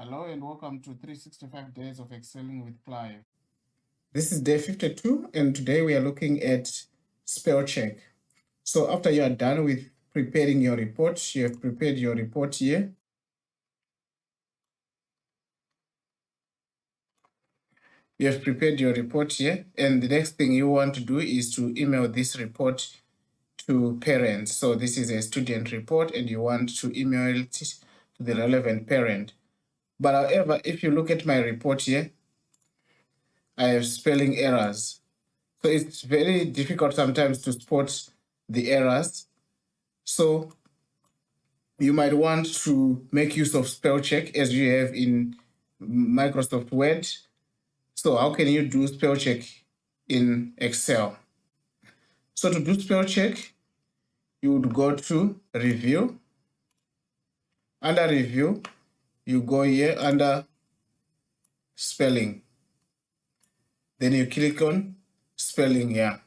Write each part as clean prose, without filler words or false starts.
Hello and welcome to 365 Days of Excelling with Clive. This is day 52, and today we are looking at spell check. So after you are done with preparing your report, you have prepared your report here. You have prepared your report here, and the next thing you want to do is to email this report to parents. So this is a student report, and you want to email it to the relevant parent. But however, if you look at my report here, I have spelling errors. So it's very difficult sometimes to spot the errors. So you might want to make use of spell check as you have in Microsoft Word. So how can you do spell check in Excel? So to do spell check, you would go to review. Under review, you go here under spelling. Then you click on spelling here.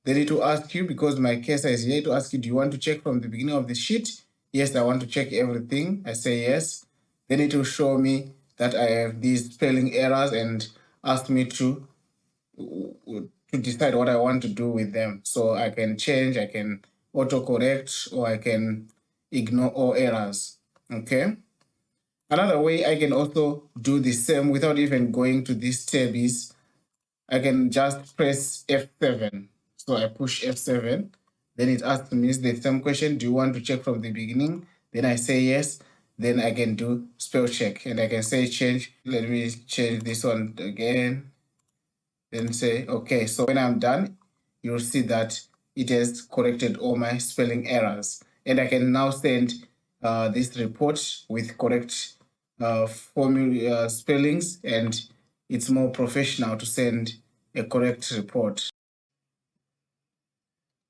Then it will ask you, because my cursor is here, to ask you, do you want to check from the beginning of the sheet? Yes, I want to check everything. I say yes. Then it will show me that I have these spelling errors and ask me to decide what I want to do with them. So I can change, I can autocorrect, or I can ignore all errors. Okay. Another way I can also do the same without even going to this tab is I can just press F7. So I push F7. Then it asks me the same question. Do you want to check from the beginning? Then I say yes. Then I can do spell check. And I can say change. Let me change this one again. Then say, okay. So when I'm done, you'll see that it has corrected all my spelling errors. And I can now send this report with correct formula spellings, and it's more professional to send a correct report.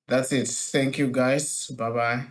That's it. Thank you guys. Bye bye.